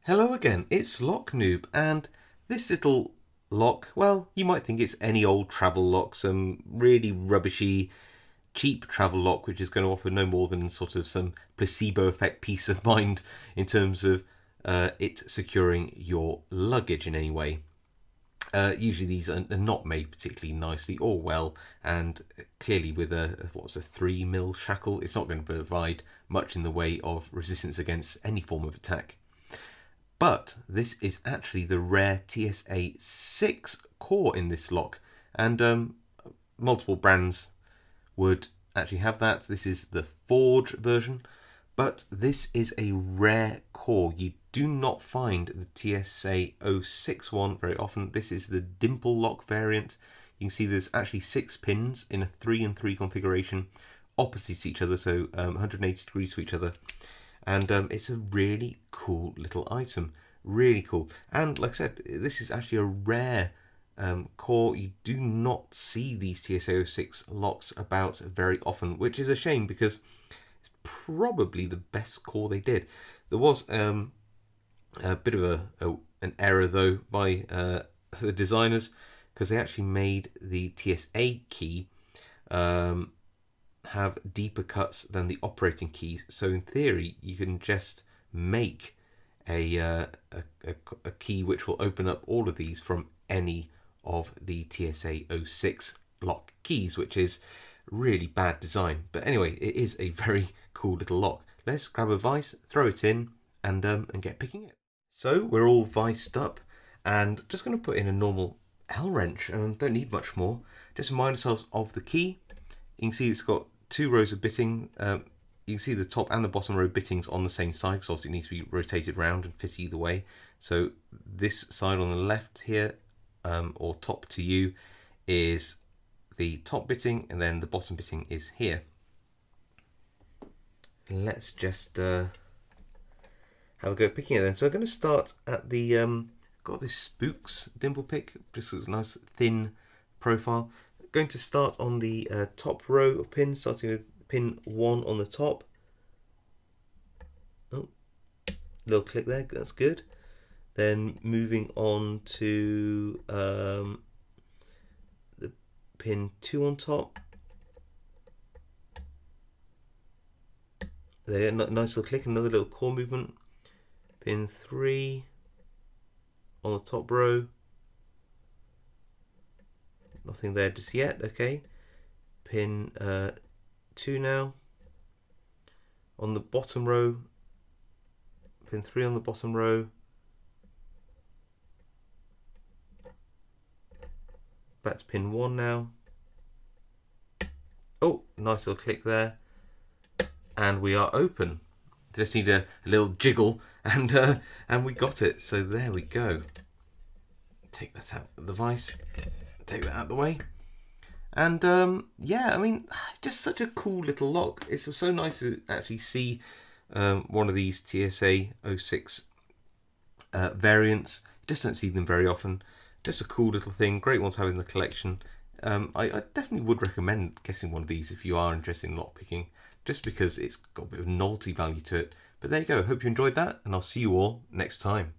Hello again, it's Noob, and this little lock, well, you might think it's any old travel lock, some really rubbishy, cheap travel lock, which is going to offer no more than sort of some placebo effect peace of mind in terms of it securing your luggage in any way. Usually these are not made particularly nicely or well, and clearly with a 3 mil shackle, it's not going to provide much in the way of resistance against any form of attack. But this is actually the rare TSA 6 core in this lock, and multiple brands would actually have that. This is the Forge version, but this is a rare core. You do not find the TSA 06 one very often. This is the Dimple lock variant. You can see there's actually 6 pins in a 3 and 3 configuration opposite each other, so 180 degrees to each other. And it's a really cool little item, really cool. And like I said, this is actually a rare core. You do not see these TSA 06 locks about very often, which is a shame because it's probably the best core they did. There was a bit of an error though by the designers, because they actually made the TSA key have deeper cuts than the operating keys. So in theory, you can just make a key which will open up all of these from any of the TSA 06 lock keys, which is really bad design. But anyway, it is a very cool little lock. Let's grab a vice, throw it in, and get picking it. So we're all viced up, and just going to put in a normal L wrench, and don't need much more. Just remind ourselves of the key. You can see it's got 2 rows of bitting. You can see the top and the bottom row bittings on the same side, because obviously it needs to be rotated round and fit either way. So this side on the left here, or top to you, is the top bitting, and then the bottom bitting is here. Let's just have a go picking it then. So I'm going to start at the got this Spooks dimple pick, just a nice thin profile. Going to start on the top row of pins, starting with pin 1 on the top. Oh, little click there, that's good. Then moving on to the pin 2 on top. There, nice little click, another little core movement. Pin 3 on the top row. Nothing there just yet, okay. Pin 2 now. On the bottom row, pin 3 on the bottom row. Back to pin 1 now. Oh, nice little click there. And we are open. Just need a little jiggle, and we got it. So there we go. Take that out of the vise. Take that out of the way. And yeah, I mean, it's just such a cool little lock. It's so nice to actually see one of these TSA 06 variants. You just don't see them very often. Just a cool little thing, great one to have in the collection. I definitely would recommend getting one of these if you are interested in lockpicking, just because it's got a bit of novelty value to it. But there you go, hope you enjoyed that, and I'll see you all next time.